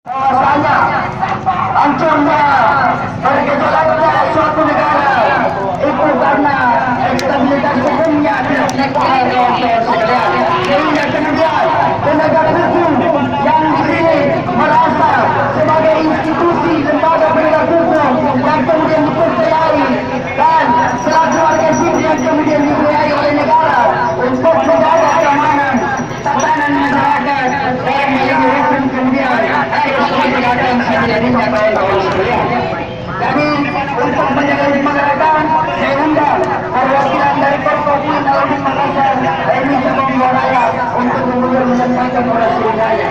bahwasanya hancurnya bergejolaknya suatu negara itu karena stabilitas hukumnya tidak diikuti oleh sekalian, sehingga kemudian penegak hukum yang dipilih merasa sebagai institusi lembaga penegak hukum yang kemudian dipercayai dan selaku warga sipil yang kemudian dipercayai oleh negara untuk menjaga keamanan tatanan masyarakat dan melindungi hukum kemudian harus ditegakkan sejadinya kawan-kawan sekalian. Jadi untuk menjaga masyarakat saya undang perwakilan dari Forkopimda Makassar, ini Sebong Raya untuk kemudian menyampaikan orasi saya.